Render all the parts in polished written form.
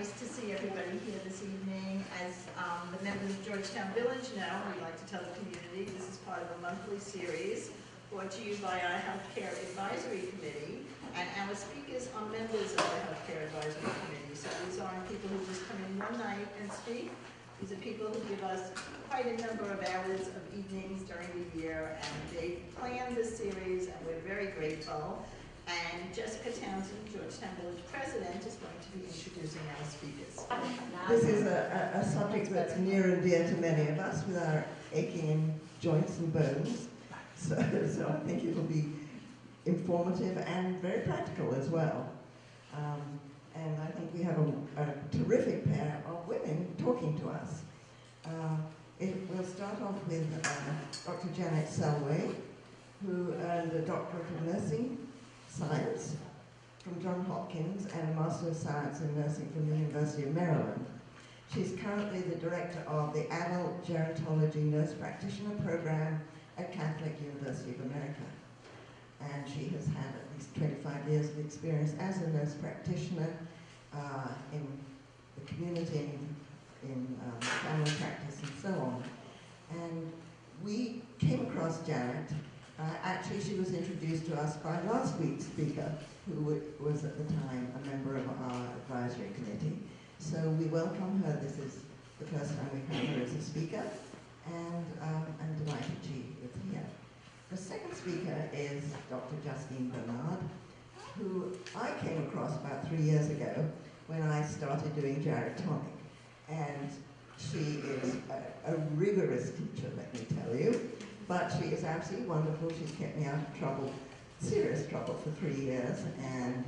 nice to see everybody here this evening. As the members of Georgetown Village know, we like to tell the community this is part of a monthly series brought to you by our Healthcare Advisory Committee, and our speakers are members of the Healthcare Advisory Committee. So these aren't people who just come in one night and speak. These are people who give us quite a number of hours of evenings during the year, and they planned this series, and we're very grateful. And Jessica Townsend, Georgetown Village President, is going to be introducing our speakers. This is a subject that's near and dear to many of us with our aching joints and bones. So I think it will be informative and very practical as well. And I think we have a terrific pair of women talking to us. We'll start off with Dr. Janet Selway, who earned a Doctorate of Nursing Science from Johns Hopkins and a Master of Science in Nursing from the University of Maryland. She's currently the director of the Adult Gerontology Nurse Practitioner Program at Catholic University of America. And she has had at least 25 years of experience as a nurse practitioner in the community, in family practice and so on. And we came across Janet. Actually, she was introduced to us by last week's speaker, who was at the time a member of our advisory committee. So we welcome her. This is the first time we've had her as a speaker, and I'm delighted she is here. The second speaker is Dr. Justine Bernard, who I came across about 3 years ago when I started doing gyrotonic. And she is a rigorous teacher, let me tell you. But she is absolutely wonderful. She's kept me out of trouble, serious trouble, for 3 years, and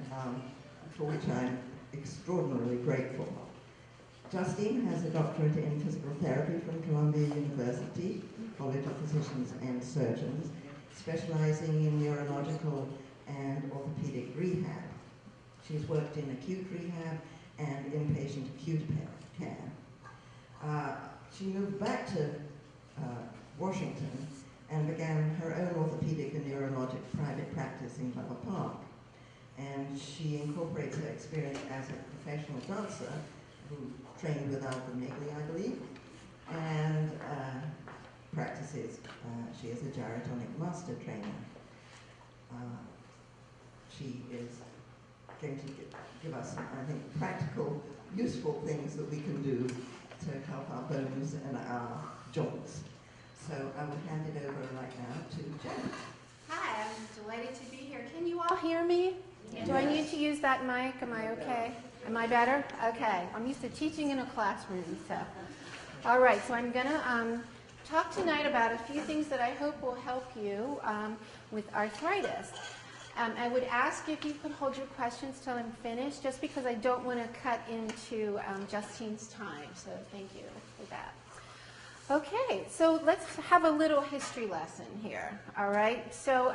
for which I'm extraordinarily grateful. Justine has a doctorate in physical therapy from Columbia University, College of Physicians and Surgeons, specializing in neurological and orthopedic rehab. She's worked in acute rehab and inpatient acute care. She moved back to Washington and began her own orthopedic and neurologic private practice in Glover Park. And she incorporates her experience as a professional dancer, who trained with Alvin Migley, I believe, and practices. She is a gyrotonic master trainer. She is going to give us, I think, practical, useful things that we can do to help our bones and our joints. So I will hand it over right now to Janet. Hi, I'm delighted to be here. Can you all hear me? Yes. Do I need to use that mic? Am I okay? Am I better? Okay. I'm used to teaching in a classroom, so. All right, so I'm going to talk tonight about a few things that I hope will help you with arthritis. I would ask if you could hold your questions till I'm finished, just because I don't want to cut into Justine's time, so thank you for that. Okay, so let's have a little history lesson here, all right? So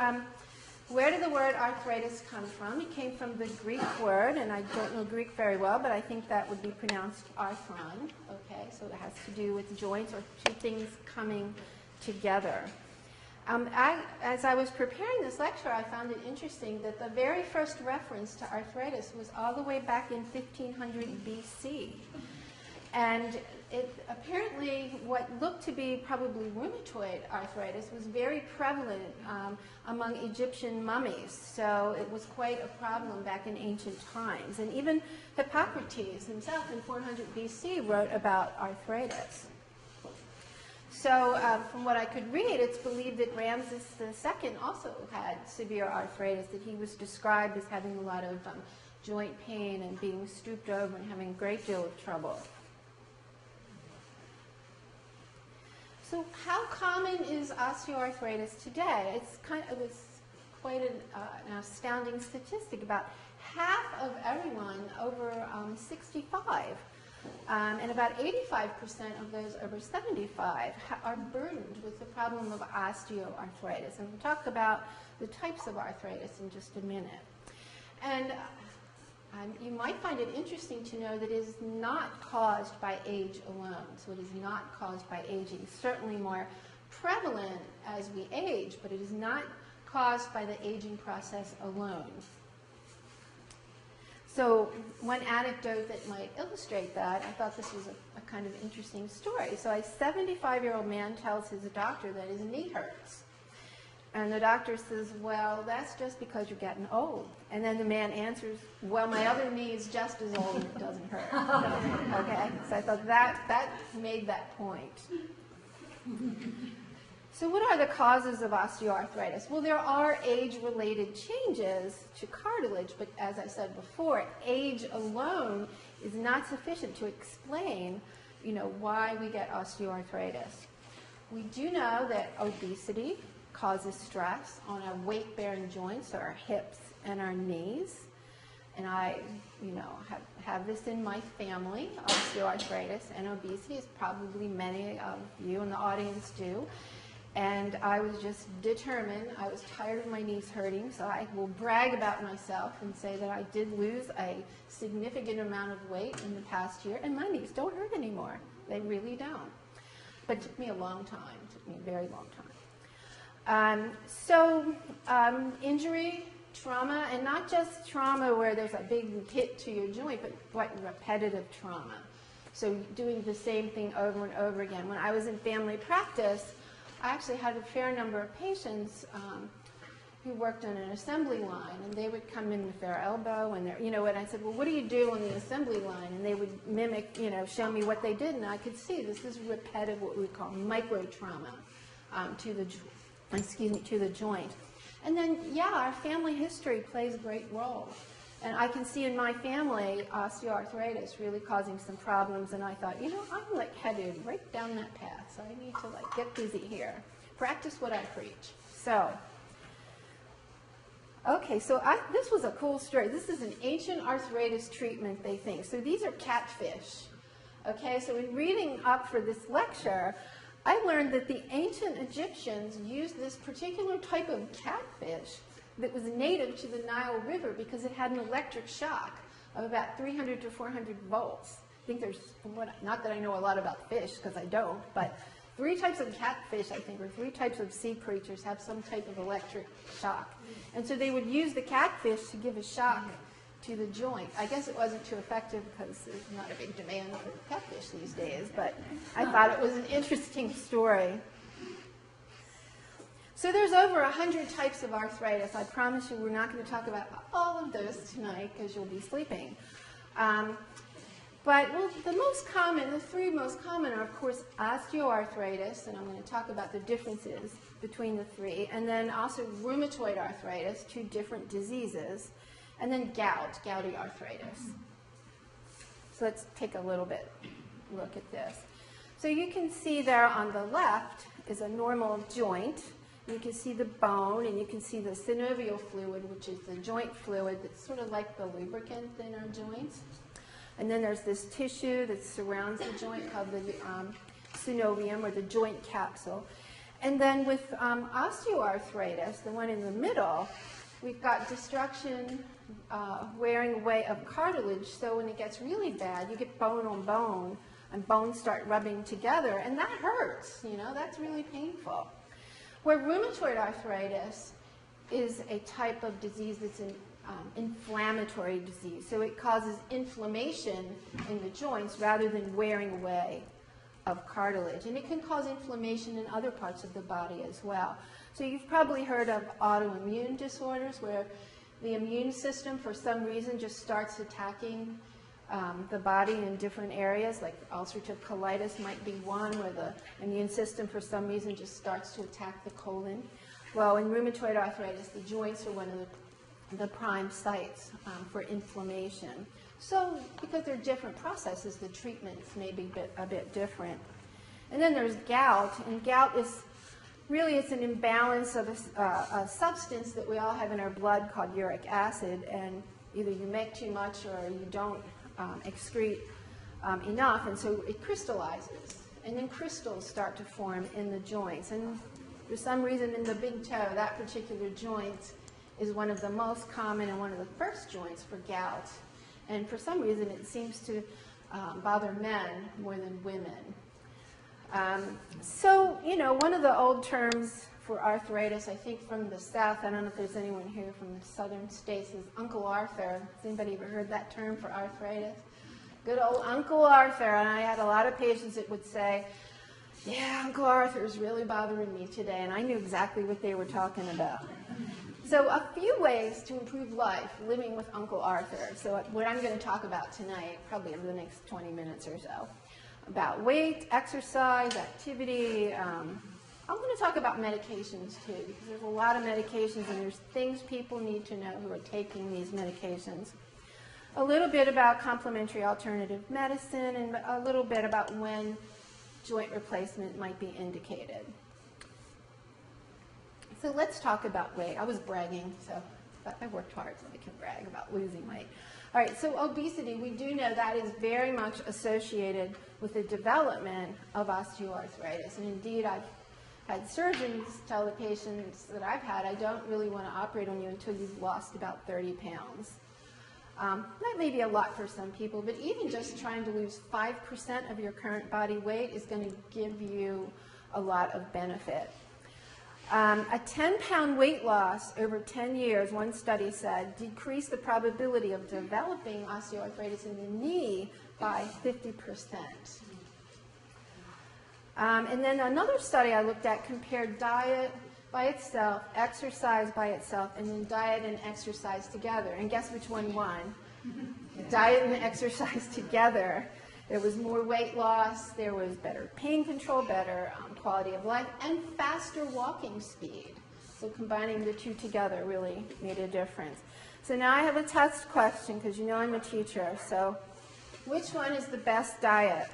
where did the word arthritis come from? It came from the Greek word, and I don't know Greek very well, but I think that would be pronounced arthron, okay? So it has to do with joints or two things coming together. As I was preparing this lecture, I found it interesting that the very first reference to arthritis was all the way back in 1500 BC. And it apparently, what looked to be probably rheumatoid arthritis was very prevalent among Egyptian mummies. So it was quite a problem back in ancient times. And even Hippocrates himself in 400 BC wrote about arthritis. So from what I could read, it's believed that Ramses II also had severe arthritis, that he was described as having a lot of joint pain and being stooped over and having a great deal of trouble. So how common is osteoarthritis today? It's quite an astounding statistic. About half of everyone over 65 and about 85% of those over 75 are burdened with the problem of osteoarthritis. And we'll talk about the types of arthritis in just a minute. And you might find it interesting to know that it is not caused by age alone. So it is not caused by aging. Certainly more prevalent as we age, but it is not caused by the aging process alone. So one anecdote that might illustrate that, I thought this was a kind of interesting story. So a 75-year-old man tells his doctor that his knee hurts. And the doctor says, well, that's just because you're getting old. And then the man answers, well, my other knee is just as old and it doesn't hurt. Okay? So I thought that made that point. So what are the causes of osteoarthritis? Well, there are age-related changes to cartilage, but as I said before, age alone is not sufficient to explain, why we get osteoarthritis. We do know that obesity causes stress on our weight-bearing joints, so our hips and our knees. And I, have this in my family, osteoarthritis and obesity, as probably many of you in the audience do. And I was just determined, I was tired of my knees hurting, so I will brag about myself and say that I did lose a significant amount of weight in the past year, and my knees don't hurt anymore. They really don't. But it took me a long time, it took me a very long time. Injury, trauma, and not just trauma where there's a big hit to your joint, but repetitive trauma. So doing the same thing over and over again. When I was in family practice, I actually had a fair number of patients who worked on an assembly line, and they would come in with their elbow and their, and I said, well, what do you do on the assembly line? And they would mimic, show me what they did, and I could see this is repetitive, what we call micro trauma to the joint. And then, our family history plays a great role. And I can see in my family osteoarthritis really causing some problems, and I thought, I'm headed right down that path, so I need to get busy here. Practice what I preach. So, okay, so this was a cool story. This is an ancient arthritis treatment, they think. So these are catfish. Okay, so in reading up for this lecture, I learned that the ancient Egyptians used this particular type of catfish that was native to the Nile River because it had an electric shock of about 300 to 400 volts. I think there's, not that I know a lot about fish, because I don't, but 3 types of catfish, I think, or 3 types of sea creatures have some type of electric shock. And so they would use the catfish to give a shock to the joint. I guess it wasn't too effective because there's not a big demand for catfish these days, but I thought it was an interesting story. So there's over 100 types of arthritis. I promise you we're not going to talk about all of those tonight because you'll be sleeping. But the most common, the 3 most common are, of course, osteoarthritis, and I'm going to talk about the differences between the 3, and then also rheumatoid arthritis, 2 different diseases, and then gouty arthritis. So let's take a little bit look at this. So you can see there on the left is a normal joint. You can see the bone, and you can see the synovial fluid, which is the joint fluid that's sort of like the lubricant in our joints. And then there's this tissue that surrounds the joint called the synovium, or the joint capsule. And then with osteoarthritis, the one in the middle, we've got destruction, wearing away of cartilage. So when it gets really bad, you get bone on bone, and bones start rubbing together, and that hurts. That's really painful. Where rheumatoid arthritis is a type of disease that's an inflammatory disease. So it causes inflammation in the joints rather than wearing away of cartilage. And it can cause inflammation in other parts of the body as well. So you've probably heard of autoimmune disorders where the immune system for some reason just starts attacking the body in different areas, like ulcerative colitis might be one, where the immune system for some reason just starts to attack the colon. Well, in rheumatoid arthritis, the joints are one of the prime sites for inflammation. So because they're different processes, the treatments may be a bit different. And then there's gout, and gout is really, it's an imbalance of a substance that we all have in our blood called uric acid, and either you make too much or you don't excrete enough, and so it crystallizes, and then crystals start to form in the joints. And for some reason in the big toe, that particular joint is one of the most common and one of the first joints for gout. And for some reason it seems to bother men more than women. So, one of the old terms for arthritis, I think from the South. I don't know if there's anyone here from the southern states. Is Uncle Arthur. Has anybody ever heard that term for arthritis? Good old Uncle Arthur. And I had a lot of patients that would say, yeah, Uncle Arthur is really bothering me today. And I knew exactly what they were talking about. So a few ways to improve life living with Uncle Arthur. So what I'm going to talk about tonight, probably over the next 20 minutes or so, about weight, exercise, activity. I'm going to talk about medications too, because there's a lot of medications and there's things people need to know who are taking these medications. A little bit about complementary alternative medicine and a little bit about when joint replacement might be indicated. So let's talk about weight. I was bragging, so I worked hard so I can brag about losing weight. All right, so obesity, we do know that is very much associated with the development of osteoarthritis. And indeed, I've had surgeons tell the patients that I've had, I don't really want to operate on you until you've lost about 30 pounds. That may be a lot for some people, but even just trying to lose 5% of your current body weight is going to give you a lot of benefit. A 10-pound weight loss over 10 years, one study said, decreased the probability of developing osteoarthritis in the knee by 50%. And then another study I looked at compared diet by itself, exercise by itself, and then diet and exercise together. And guess which one won? Diet and exercise together. There was more weight loss, there was better pain control, better quality of life, and faster walking speed. So combining the two together really made a difference. So now I have a test question, because you know I'm a teacher. So which one is the best diet?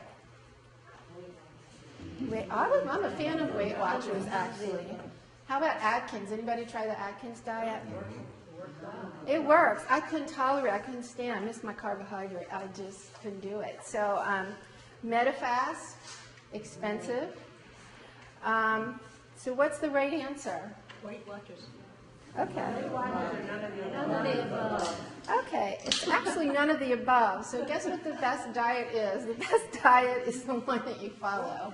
I'm a fan of Weight Watchers, actually. How about Atkins? Anybody try the Atkins diet? It works. I couldn't tolerate it. I couldn't stand. I missed my carbohydrate. I just couldn't do it. So Medifast, expensive. So what's the right answer? Weight Watchers. Okay. None of the above. Okay, it's actually none of the above. So guess what the best diet is? The best diet is the one that you follow.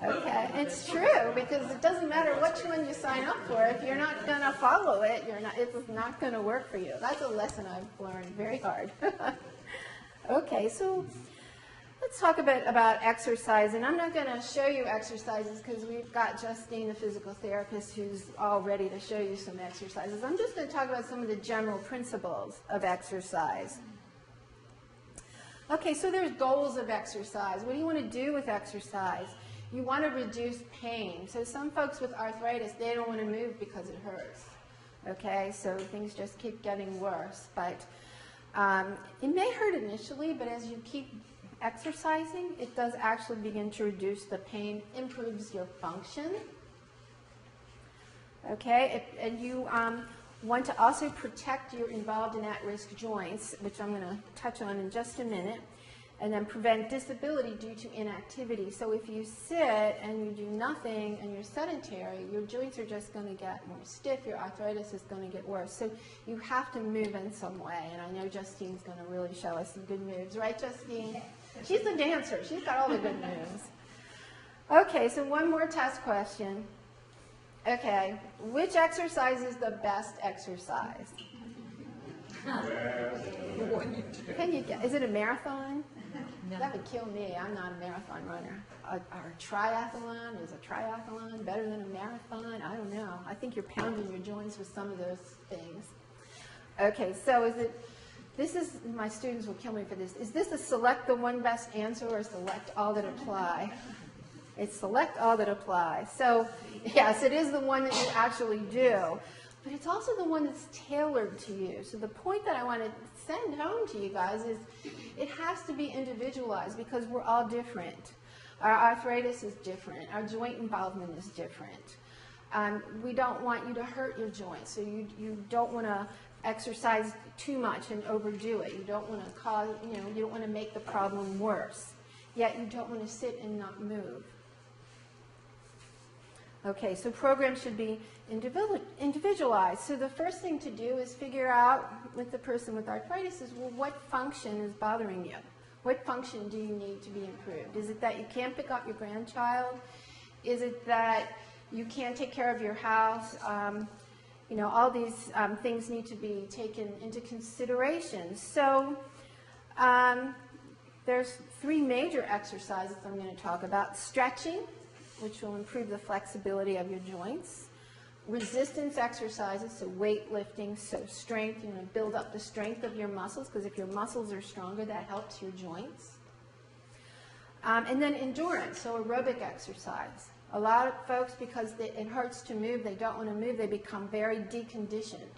Okay, it's true, because it doesn't matter which one you sign up for. If you're not going to follow it, it's not going to work for you. That's a lesson I've learned very hard. Okay, so let's talk a bit about exercise. And I'm not going to show you exercises because we've got Justine, the physical therapist, who's all ready to show you some exercises. I'm just going to talk about some of the general principles of exercise. Okay, so there's goals of exercise. What do you want to do with exercise? You want to reduce pain. So some folks with arthritis, they don't want to move because it hurts. Okay, so things just keep getting worse. But it may hurt initially, but as you keep exercising, it does actually begin to reduce the pain, improves your function. Okay, and you want to also protect your involved and at-risk joints, which I'm going to touch on in just a minute. And then prevent disability due to inactivity. So if you sit and you do nothing and you're sedentary, your joints are just going to get more stiff, your arthritis is going to get worse. So you have to move in some way. And I know Justine's going to really show us some good moves. Right, Justine? She's a dancer. She's got all the good moves. Okay, so one more test question. Okay, which exercise is the best exercise? Can you guess? Is it a marathon? No. That would kill me. I'm not a marathon runner. A triathlon, is a triathlon better than a marathon? I don't know. I think you're pounding your joints with some of those things. Okay, so my students will kill me for this. Is this a select the one best answer or select all that apply? It's select all that apply. So yes, it is the one that you actually do. But it's also the one that's tailored to you. So the point that I want to send home to you guys is it has to be individualized because we're all different. Our arthritis is different. Our joint involvement is different. We don't want you to hurt your joints. So you don't want to exercise too much and overdo it. You don't want to cause, you don't want to make the problem worse. Yet you don't want to sit and not move. Okay, so programs should be individualized. So the first thing to do is figure out with the person with arthritis is, well, what function is bothering you? What function do you need to be improved? Is it that you can't pick up your grandchild Is it that you can't take care of your house? You know, all these things need to be taken into consideration. So there's 3 major exercises I'm going to talk about. Stretching, which will improve the flexibility of your joints. Resistance exercises, so weightlifting, so strength, you know, build up the strength of your muscles, because if your muscles are stronger, that helps your joints. And then endurance, so aerobic exercise. A lot of folks, because it hurts to move, they don't want to move, they become very deconditioned.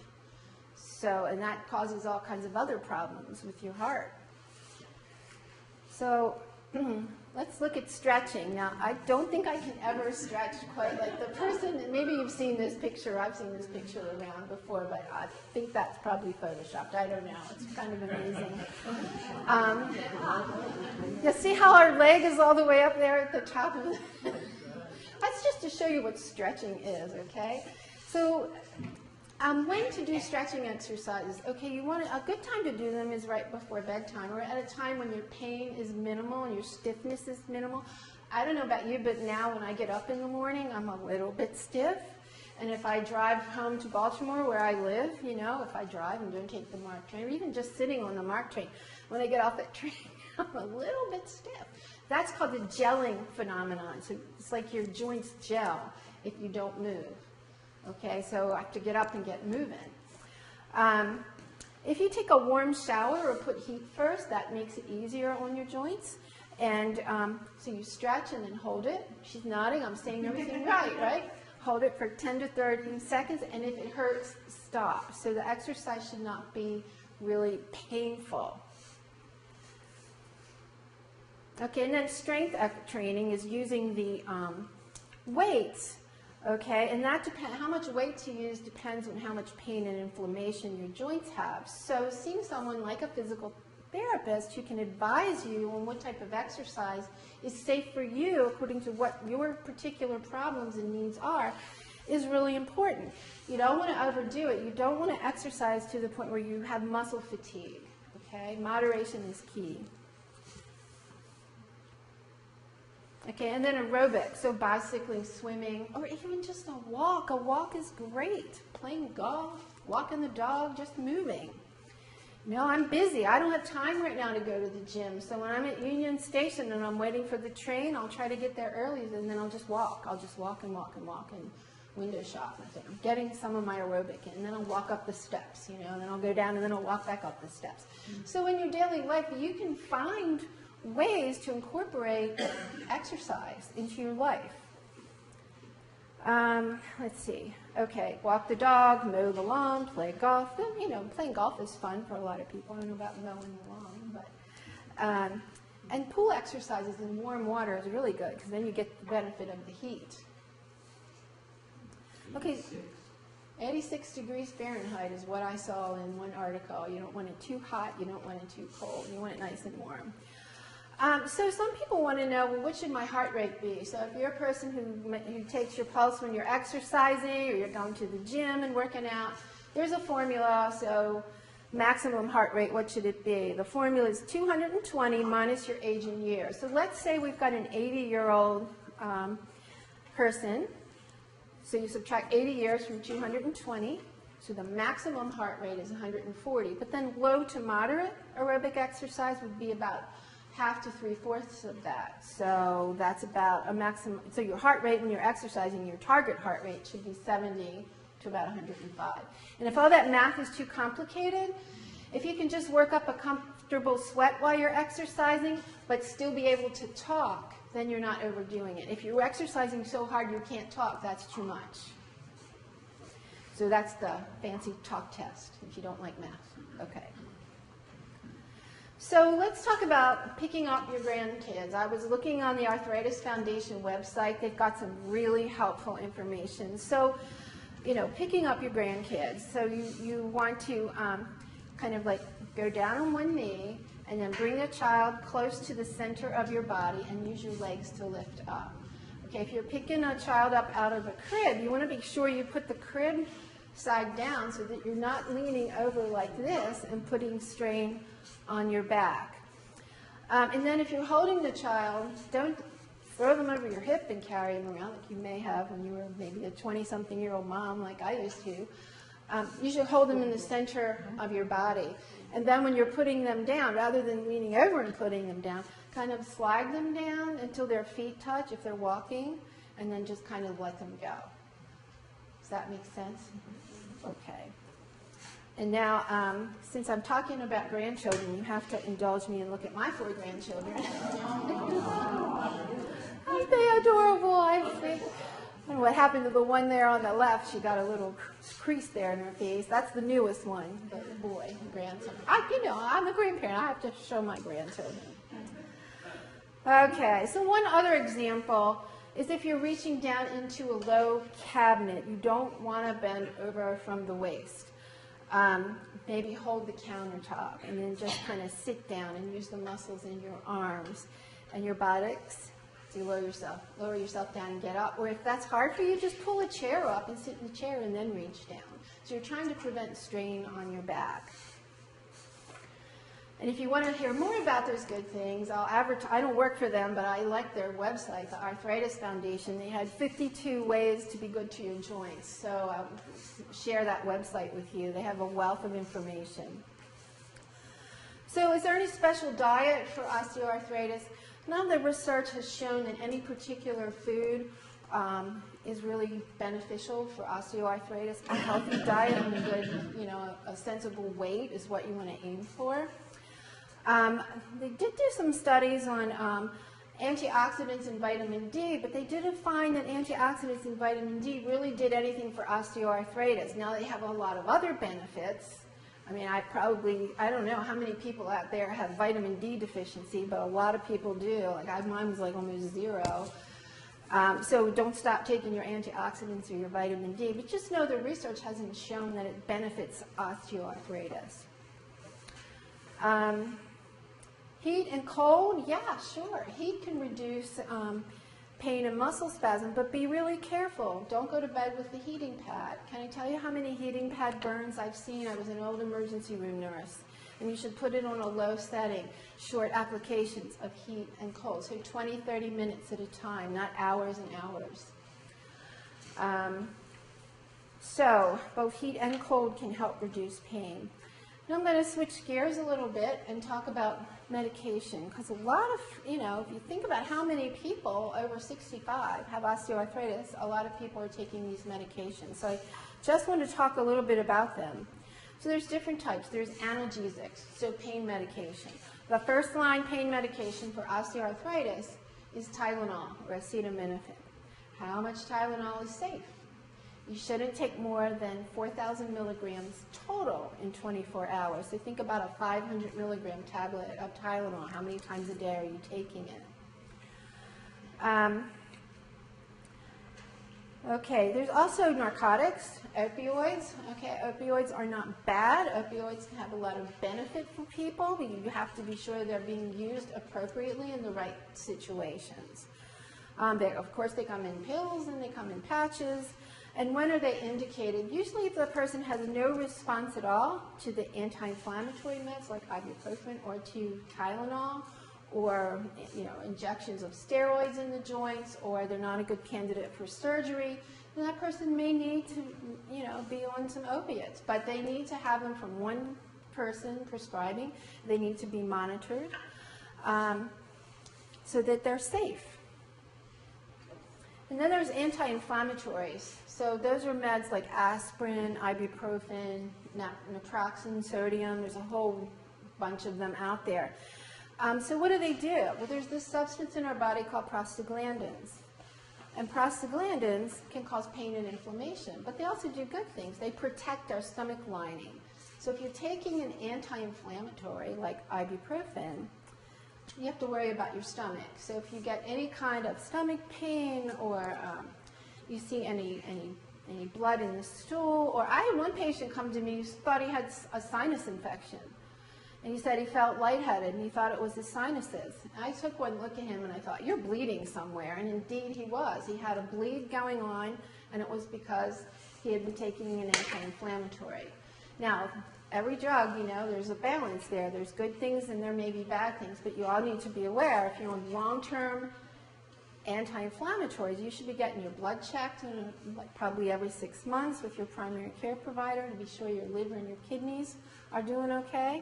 So, and that causes all kinds of other problems with your heart. So, let's look at stretching. Now, I don't think I can ever stretch quite like the person, maybe you've seen this picture, I've seen this picture around before, but I think that's probably photoshopped. I don't know. It's kind of amazing. You see how our leg is all the way up there at the top of it? That's just to show you what stretching is, okay? So, when to do stretching exercises? Okay, you want a good time to do them is right before bedtime, or at a time when your pain is minimal and your stiffness is minimal. I don't know about you, but now when I get up in the morning, I'm a little bit stiff. And if I drive home to Baltimore, where I live, you know, if I drive and don't take the MARC train, or even just sitting on the MARC train, when I get off that train, I'm a little bit stiff. That's called the gelling phenomenon. So it's like your joints gel if you don't move. Okay, so I have to get up and get moving. If you take a warm shower or put heat first, that makes it easier on your joints. And so you stretch and then hold it. She's nodding, I'm saying everything right, right? Hold it for 10 to 30 seconds, and if it hurts, stop. So the exercise should not be really painful. Okay, and then strength training is using the weights. Okay, and that depends, how much weight to use depends on how much pain and inflammation your joints have. So seeing someone like a physical therapist who can advise you on what type of exercise is safe for you according to what your particular problems and needs are is really important. You don't want to overdo it. You don't want to exercise to the point where you have muscle fatigue. Okay, moderation is key. Okay, and then aerobic, so bicycling, swimming, or even just a walk. A walk is great. Playing golf, walking the dog, just moving. You know, I'm busy. I don't have time right now to go to the gym. So when I'm at Union Station and I'm waiting for the train, I'll try to get there early, and then I'll just walk. I'll just walk and walk and walk and window shop. I'm getting some of my aerobic in, and then I'll walk up the steps, you know, and then I'll go down and then I'll walk back up the steps. So in your daily life, you can find ways to incorporate exercise into your life. Let's see. Okay, walk the dog, mow the lawn, play golf. You know, playing golf is fun for a lot of people. I don't know about mowing the lawn, but and pool exercises in warm water is really good because then you get the benefit of the heat. Okay, 86 degrees Fahrenheit is what I saw in one article. You don't want it too hot, you don't want it too cold. You want it nice and warm. So some people want to know, well, what should my heart rate be? So if you're a person who takes your pulse when you're exercising or you're going to the gym and working out, there's a formula. So maximum heart rate, what should it be? The formula is 220 minus your age in years. So let's say we've got an 80-year-old person. So you subtract 80 years from 220. So the maximum heart rate is 140. But then low to moderate aerobic exercise would be about half to 3/4 of that. So that's about a maximum. So your heart rate when you're exercising, your target heart rate should be 70 to about 105. And if all that math is too complicated, if you can just work up a comfortable sweat while you're exercising, but still be able to talk, then you're not overdoing it. If you're exercising so hard you can't talk, that's too much. So that's the fancy talk test, if you don't like math. Okay. So let's talk about picking up your grandkids. I was looking on the Arthritis Foundation website. They've got some really helpful information. So, you know, picking up your grandkids. So you want to kind of like go down on one knee and then bring the child close to the center of your body and use your legs to lift up. Okay, if you're picking a child up out of a crib, you want to make sure you put the crib side down so that you're not leaning over like this and putting strain on your back. And then if you're holding the child, don't throw them over your hip and carry them around like you may have when you were maybe a 20-something-year-old mom like I used to. You should hold them in the center of your body. And then when you're putting them down, rather than leaning over and putting them down, kind of slide them down until their feet touch if they're walking, and then just kind of let them go. Does that make sense? Okay. And now, since I'm talking about grandchildren, you have to indulge me and look at my 4 grandchildren. Aren't they adorable, I think? And what happened to the one there on the left, she got a little crease there in her face. That's the newest one, the boy, grandson. I'm a grandparent. I have to show my grandchildren. Okay, so one other example is if you're reaching down into a low cabinet, you don't want to bend over from the waist. Maybe hold the countertop and then just kind of sit down and use the muscles in your arms and your buttocks. So you lower yourself down and get up. Or if that's hard for you, just pull a chair up and sit in the chair and then reach down. So you're trying to prevent strain on your back. And if you want to hear more about those good things, I'll advertise. I don't work for them, but I like their website, the Arthritis Foundation. They had 52 ways to be good to your joints. So I'll share that website with you. They have a wealth of information. So is there any special diet for osteoarthritis? None of the research has shown that any particular food is really beneficial for osteoarthritis. A healthy diet and a good, a sensible weight is what you want to aim for. They did do some studies on antioxidants and vitamin D, but they didn't find that antioxidants and vitamin D really did anything for osteoarthritis. Now they have a lot of other benefits. I mean, I don't know how many people out there have vitamin D deficiency, but a lot of people do. Mine was like almost 0. So don't stop taking your antioxidants or your vitamin D, but just know the research hasn't shown that it benefits osteoarthritis. Heat and cold, yeah, sure. Heat can reduce pain and muscle spasm, but be really careful. Don't go to bed with the heating pad. Can I tell you how many heating pad burns I've seen? I was an old emergency room nurse. And you should put it on a low setting, short applications of heat and cold. So 20, 30 minutes at a time, not hours and hours. So both heat and cold can help reduce pain. Now I'm going to switch gears a little bit and talk about medication, because a lot of, if you think about how many people over 65 have osteoarthritis, a lot of people are taking these medications. So I just want to talk a little bit about them. So there's different types. There's analgesics, so pain medication. The first line pain medication for osteoarthritis is Tylenol or acetaminophen. How much Tylenol is safe? You shouldn't take more than 4,000 milligrams total in 24 hours. So think about a 500 milligram tablet of Tylenol. How many times a day are you taking it? Okay, there's also narcotics, opioids. Okay, opioids are not bad. Opioids can have a lot of benefit for people, but you have to be sure they're being used appropriately in the right situations. Of course, they come in pills and they come in patches. And when are they indicated? Usually if the person has no response at all to the anti-inflammatory meds like ibuprofen or to Tylenol, or injections of steroids in the joints, or they're not a good candidate for surgery, then that person may need to be on some opiates. But they need to have them from one person prescribing. They need to be monitored so that they're safe. And then there's anti-inflammatories. So those are meds like aspirin, ibuprofen, naproxen, sodium. There's a whole bunch of them out there. So what do? Well, there's this substance in our body called prostaglandins. And prostaglandins can cause pain and inflammation, but they also do good things. They protect our stomach lining. So if you're taking an anti-inflammatory like ibuprofen, you have to worry about your stomach. So if you get any kind of stomach pain, or you see any blood in the stool, or I had one patient come to me who thought he had a sinus infection. And he said he felt lightheaded, and he thought it was his sinuses. And I took one look at him, and I thought, you're bleeding somewhere. And indeed he was. He had a bleed going on, and it was because he had been taking an anti-inflammatory. Now, every drug, there's a balance there. There's good things and there may be bad things, but you all need to be aware if you're on long-term Anti-inflammatories, you should be getting your blood checked like probably every 6 months with your primary care provider to be sure your liver and your kidneys are doing okay.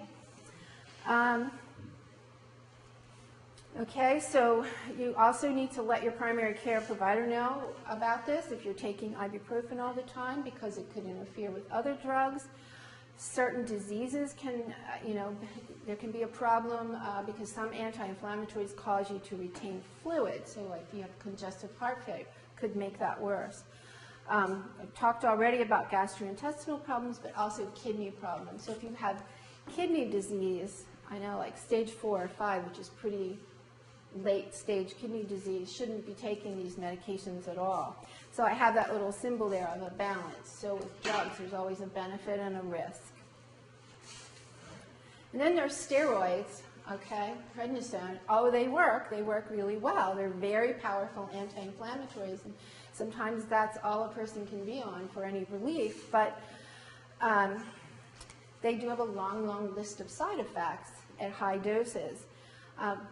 Okay, so you also need to let your primary care provider know about this if you're taking ibuprofen all the time, because it could interfere with other drugs. Certain diseases can, there can be a problem because some anti-inflammatories cause you to retain fluid. So like if you have congestive heart failure, could make that worse. I've talked already about gastrointestinal problems, but also kidney problems. So if you have kidney disease, I know like stage 4 or 5, which is pretty late stage kidney disease, shouldn't be taking these medications at all. So I have that little symbol there of a balance. So with drugs, there's always a benefit and a risk. And then there's steroids, okay, prednisone. Oh, they work really well. They're very powerful anti-inflammatories, and sometimes that's all a person can be on for any relief, but they do have a long, long list of side effects at high doses.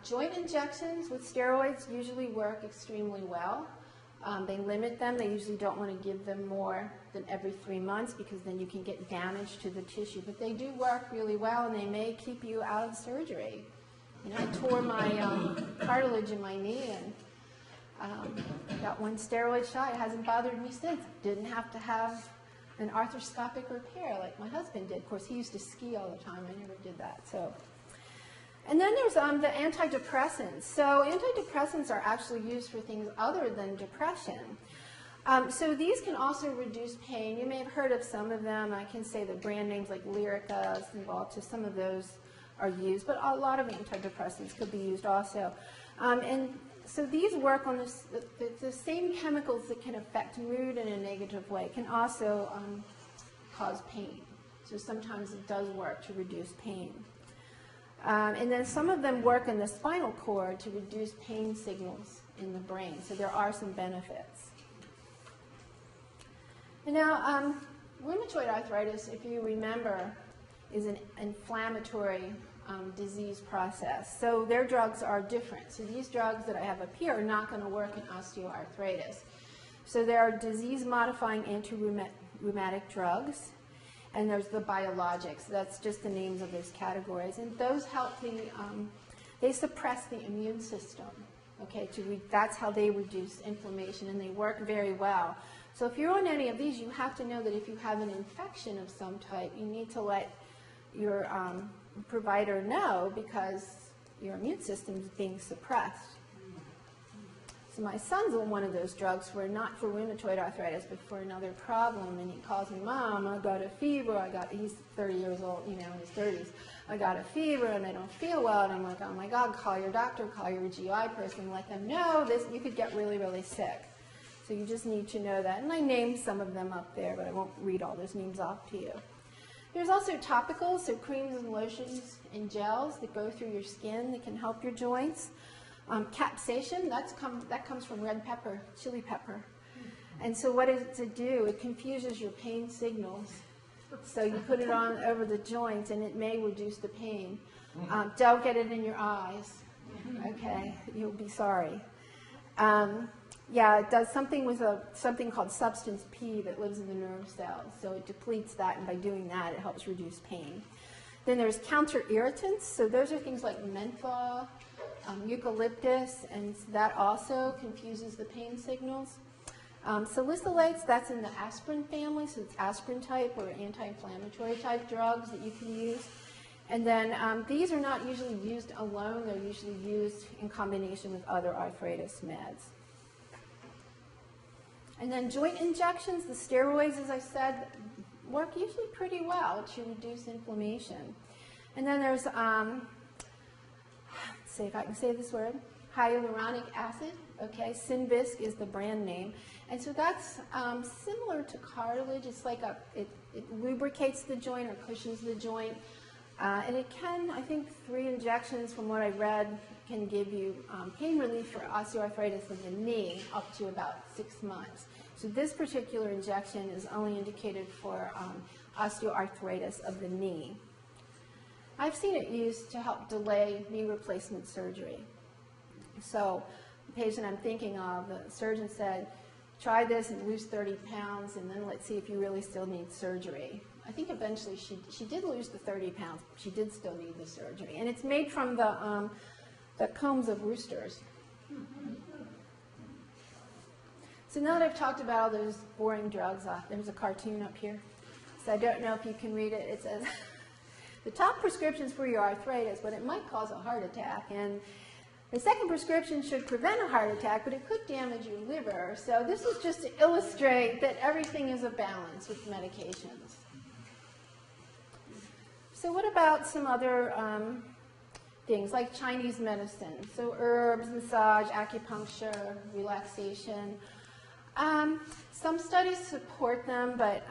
Joint injections with steroids usually work extremely well. They limit them. They usually don't want to give them more than every 3 months because then you can get damage to the tissue. But they do work really well, and they may keep you out of surgery. I tore my cartilage in my knee and got one steroid shot. It hasn't bothered me since. Didn't have to have an arthroscopic repair like my husband did. Of course, he used to ski all the time. I never did that. And then there's the antidepressants. So antidepressants are actually used for things other than depression. So these can also reduce pain. You may have heard of some of them. I can say the brand names like Lyrica, Cymbalta, some of those are used, but a lot of antidepressants could be used also. And so these work on the same chemicals that can affect mood in a negative way can also cause pain. So sometimes it does work to reduce pain. And then some of them work in the spinal cord to reduce pain signals in the brain. So there are some benefits. And now, rheumatoid arthritis, if you remember, is an inflammatory disease process. So their drugs are different. So these drugs that I have up here are not going to work in osteoarthritis. So there are disease-modifying anti-rheumatic drugs. And there's the biologics. That's just the names of those categories. And those help they suppress the immune system. Okay, that's how they reduce inflammation, and they work very well. So if you're on any of these, you have to know that if you have an infection of some type, you need to let your provider know because your immune system is being suppressed. So my son's on one of those drugs not for rheumatoid arthritis, but for another problem, and he calls me, Mom, I got a fever, he's 30 years old, in his 30s, I got a fever and I don't feel well, and I'm like, oh my God, call your doctor, call your GI person, let them know you could get really, really sick. So you just need to know that, and I named some of them up there, but I won't read all those names off to you. There's also topicals, so creams and lotions and gels that go through your skin that can help your joints. Capsaicin, that comes from red pepper, chili pepper. And so what does it do? It confuses your pain signals. So you put it on over the joints, and it may reduce the pain. Don't get it in your eyes. Okay, you'll be sorry. It does something with something called substance P that lives in the nerve cells. So it depletes that, and by doing that, it helps reduce pain. Then there's counter irritants. So those are things like menthol, eucalyptus, and that also confuses the pain signals. Salicylates, that's in the aspirin family, so it's aspirin type or anti-inflammatory type drugs that you can use. And then these are not usually used alone, they're usually used in combination with other arthritis meds. And then joint injections, the steroids, as I said, work usually pretty well to reduce inflammation. And then there's see if I can say this word, hyaluronic acid, okay, Synvisc is the brand name. And so that's similar to cartilage. It's like it lubricates the joint or cushions the joint. And it can, I think 3 injections from what I read, can give you pain relief for osteoarthritis of the knee up to about 6 months. So this particular injection is only indicated for osteoarthritis of the knee. I've seen it used to help delay knee replacement surgery. So patient I'm thinking of, the surgeon said, try this and lose 30 pounds, and then let's see if you really still need surgery. I think eventually she did lose the 30 pounds. She did still need the surgery. And it's made from the combs of roosters. So now that I've talked about all those boring drugs, there's a cartoon up here. So I don't know if you can read it. It says, the top prescriptions for your arthritis, but it might cause a heart attack. And the second prescription should prevent a heart attack, but it could damage your liver. So this is just to illustrate that everything is a balance with medications. So what about some other things like Chinese medicine? So herbs, massage, acupuncture, relaxation. Some studies support them, but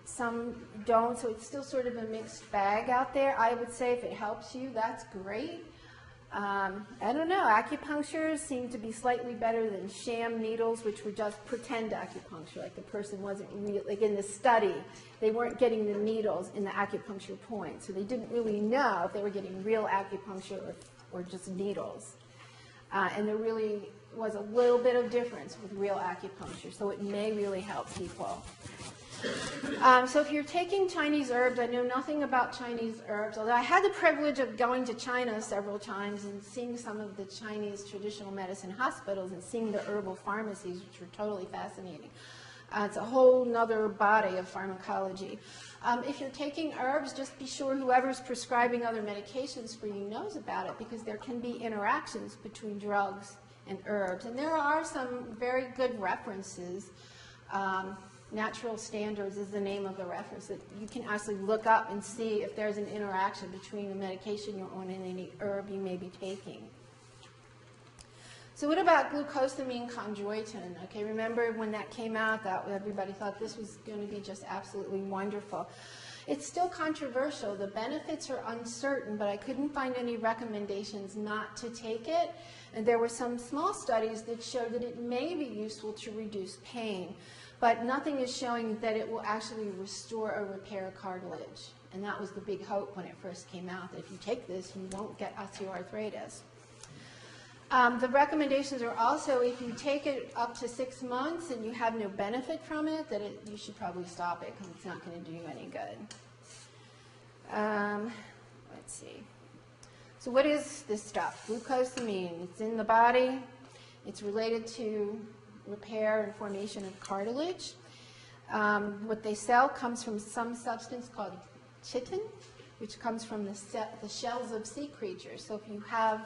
some don't, so it's still sort of a mixed bag out there. I would say if it helps you, that's great. I don't know, acupuncture seemed to be slightly better than sham needles, which were just pretend acupuncture, like the person wasn't real, like in the study, they weren't getting the needles in the acupuncture point, so they didn't really know if they were getting real acupuncture or just needles. And there really was a little bit of difference with real acupuncture, so it may really help people. So if you're taking Chinese herbs, I know nothing about Chinese herbs, although I had the privilege of going to China several times and seeing some of the Chinese traditional medicine hospitals and seeing the herbal pharmacies, which were totally fascinating. It's a whole nother body of pharmacology. If you're taking herbs, just be sure whoever's prescribing other medications for you knows about it, because there can be interactions between drugs and herbs. And there are some very good references. Natural Standards is the name of the reference that you can actually look up and see if there's an interaction between the medication you're on and any herb you may be taking. So what about glucosamine chondroitin? Okay, remember when that came out, that everybody thought this was going to be just absolutely wonderful. It's still controversial. The benefits are uncertain, but I couldn't find any recommendations not to take it. And there were some small studies that showed that it may be useful to reduce pain. But nothing is showing that it will actually restore or repair cartilage. And that was the big hope when it first came out, that if you take this, you won't get osteoarthritis. The recommendations are also, if you take it up to 6 months and you have no benefit from it, that you should probably stop it, because it's not going to do you any good. Let's see. So what is this stuff? Glucosamine. It's in the body. It's related to repair and formation of cartilage. What they sell comes from some substance called chitin, which comes from the shells of sea creatures. So if you have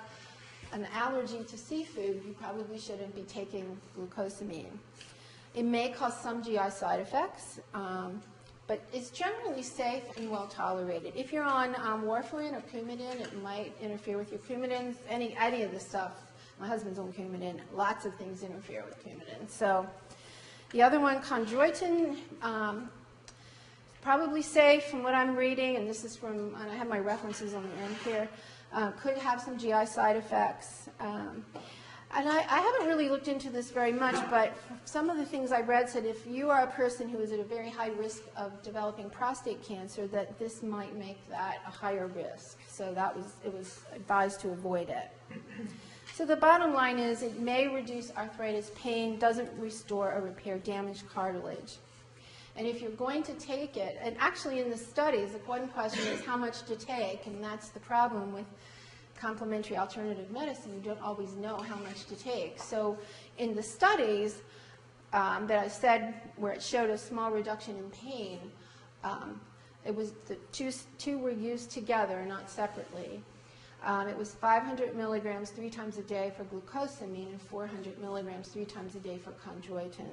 an allergy to seafood, you probably shouldn't be taking glucosamine. It may cause some GI side effects, but it's generally safe and well tolerated. If you're on warfarin or Coumadin, it might interfere with your Coumadin, any of this stuff. My husband's on Coumadin. Lots of things interfere with Coumadin. So the other one, chondroitin, probably safe from what I'm reading, and this is from, and I have my references on the end here, could have some GI side effects. And I haven't really looked into this very much, but some of the things I read said if you are a person who is at a very high risk of developing prostate cancer, that this might make that a higher risk. So it was advised to avoid it. So the bottom line is it may reduce arthritis pain, doesn't restore or repair damaged cartilage. And if you're going to take it, and actually in the studies, the one question is how much to take, and that's the problem with complementary alternative medicine. You don't always know how much to take. So in the studies that I said where it showed a small reduction in pain, it was the two were used together, not separately. It was 500 milligrams 3 times a day for glucosamine and 400 milligrams 3 times a day for chondroitin.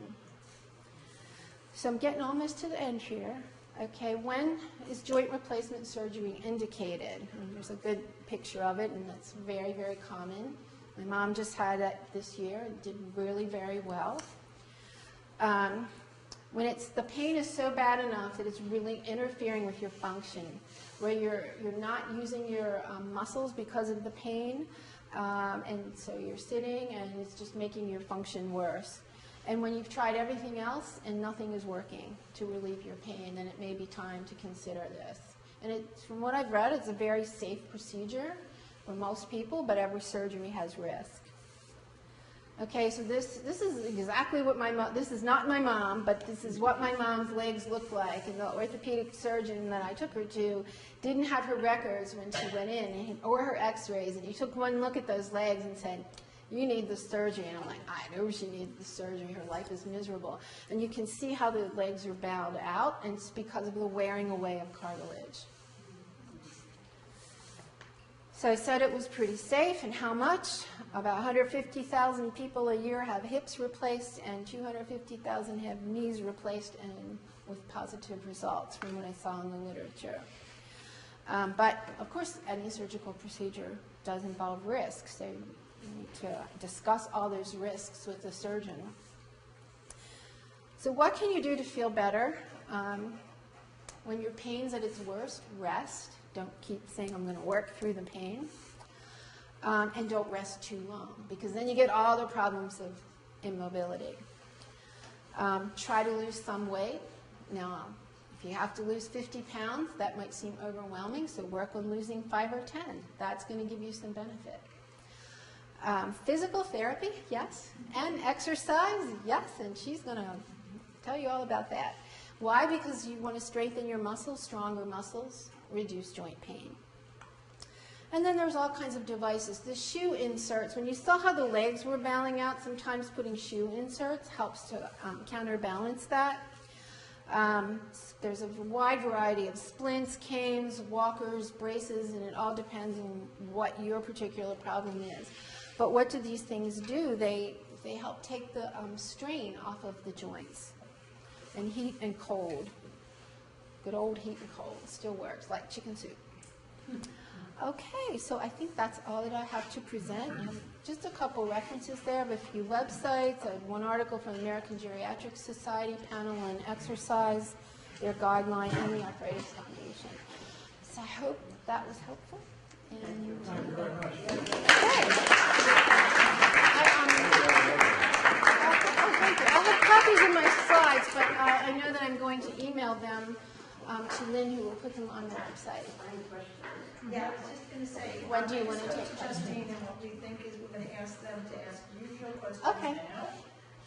So I'm getting almost to the end here. Okay, when is joint replacement surgery indicated? And there's a good picture of it, and that's very, very common. My mom just had that this year and did really very well. When the pain is so bad enough that it's really interfering with your function, where you're not using your muscles because of the pain, and so you're sitting and it's just making your function worse. And when you've tried everything else and nothing is working to relieve your pain, then it may be time to consider this. And from what I've read, it's a very safe procedure. for most people, but every surgery has risk. Okay, so this is exactly what this is not my mom, but this is what my mom's legs look like. And the orthopedic surgeon that I took her to didn't have her records when she went in, or her x-rays, and he took one look at those legs and said, you need the surgery. And I'm like, I know she needs the surgery. Her life is miserable. And you can see how the legs are bowed out, and it's because of the wearing away of cartilage. So I said it was pretty safe, and how much? About 150,000 people a year have hips replaced, and 250,000 have knees replaced, and with positive results from what I saw in the literature. But, of course, any surgical procedure does involve risks. So you need to discuss all those risks with the surgeon. So what can you do to feel better? When your pain's at its worst, rest. Don't keep saying, I'm going to work through the pain. And don't rest too long, because then you get all the problems of immobility. Try to lose some weight. Now, if you have to lose 50 pounds, that might seem overwhelming, so work on losing 5 or 10. That's going to give you some benefit. Physical therapy, yes. And exercise, yes. And she's going to tell you all about that. Why? Because you want to strengthen your muscles. Stronger muscles reduce joint pain. And then there's all kinds of devices. The shoe inserts, when you saw how the legs were bowing out, sometimes putting shoe inserts helps to counterbalance that. There's a wide variety of splints, canes, walkers, braces, and it all depends on what your particular problem is. But what do these things do? They help take the strain off of the joints. And heat and cold. Good old heat and cold still works, like chicken soup. Okay, so I think that's all that I have to present. I have just a couple references there. I have a few websites. I have one article from the American Geriatric Society panel on exercise, their guideline, and the Arthritis Foundation. So I hope that was helpful. And Thank you very much. I have copies of my slides, but I know that I'm going to email them to Lynn, who will put them on the website. Yeah, I was just going to say. When do you want to take Justine, and what we think is we're going to ask them to ask you your questions Okay. now,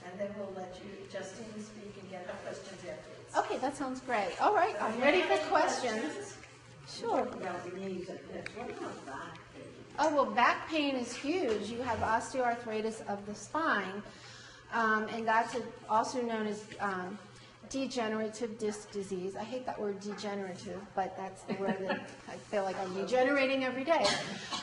and then we'll let Justine speak and get her questions afterwards. Okay, that sounds great. All right, I'm ready for questions. Sure. Oh, well, back pain is huge. You have osteoarthritis of the spine, and that's also known as degenerative disc disease. I hate that word degenerative, but that's the word that I feel like I'm degenerating every day.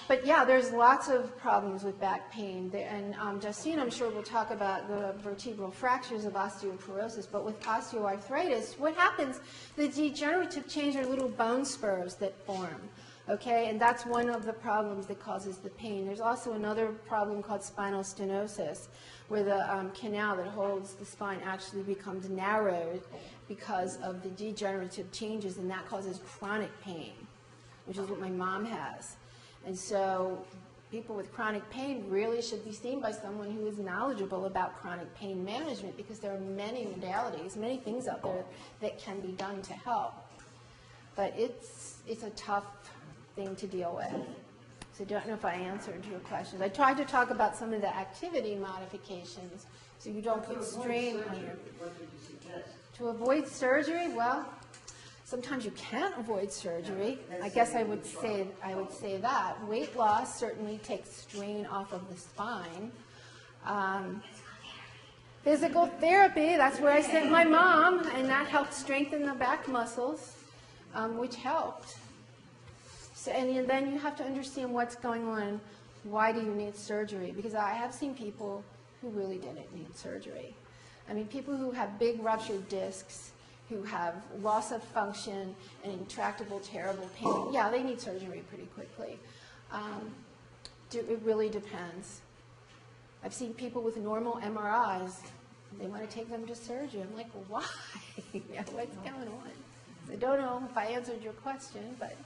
But yeah, there's lots of problems with back pain. And Justine, I'm sure, will talk about the vertebral fractures of osteoporosis. But with osteoarthritis, what happens? The degenerative change are little bone spurs that form. Okay, and that's one of the problems that causes the pain. There's also another problem called spinal stenosis, where the canal that holds the spine actually becomes narrowed because of the degenerative changes, and that causes chronic pain, which is what my mom has. And so people with chronic pain really should be seen by someone who is knowledgeable about chronic pain management, because there are many modalities, many things out there that can be done to help. But it's a tough thing to deal with. So I don't know if I answered your questions. I tried to talk about some of the activity modifications so you don't put strain on your... What did you suggest? To avoid surgery, well, sometimes you can't avoid surgery. I guess I would say that. Weight loss certainly takes strain off of the spine. Physical therapy, that's where I sent my mom, and that helped strengthen the back muscles, which helped. So, and then you have to understand what's going on. Why do you need surgery? Because I have seen people who really didn't need surgery. I mean, people who have big ruptured discs, who have loss of function and intractable, terrible pain, yeah, they need surgery pretty quickly. It really depends. I've seen people with normal MRIs. They want to take them to surgery. I'm like, why? Yeah, what's going on? I don't know if I answered your question, but...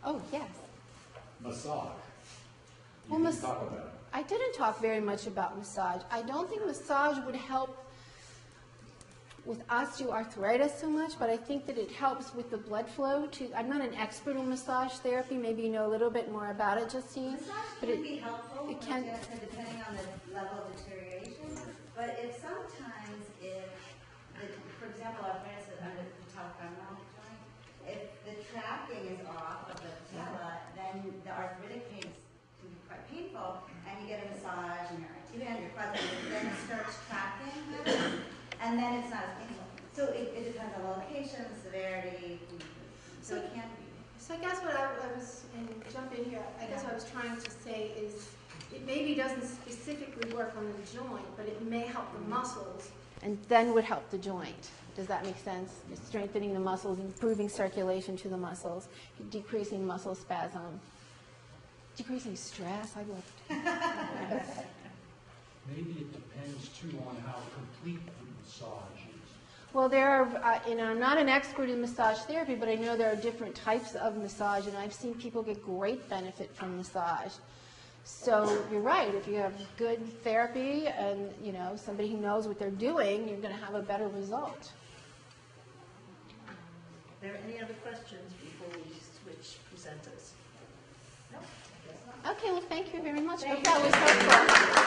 Oh, yes. Massage. Well, Talk about it. I didn't talk very much about massage. I don't think massage would help with osteoarthritis so much, but I think that it helps with the blood flow too. I'm not an expert on massage therapy. Maybe you know a little bit more about it, Justine. Massage But can be helpful, it can. depending on the level of deterioration. But if sometimes, for example, arthritis under the topical joint, if the tracking is off of the patella, then the arthritic pain can be quite painful, and you get a massage, and even on your quads, then it starts tracking better, and then it's not as painful. So it depends on the location, the severity, so it can be. So I guess what I was, and jump in here, I guess what I was trying to say is it maybe doesn't specifically work on the joint, but it may help the muscles and then would help the joint. Does that make sense? It's strengthening the muscles, improving circulation to the muscles, decreasing muscle spasm, decreasing stress. I love it. Maybe it depends too on how complete the massage is. Well, there are, I'm not an expert in massage therapy, but I know there are different types of massage, and I've seen people get great benefit from massage. So you're right. If you have good therapy and somebody who knows what they're doing, you're going to have a better result. Are there any other questions before we switch presenters? No, I guess not. Okay. Well, thank you very much. I hope that was helpful.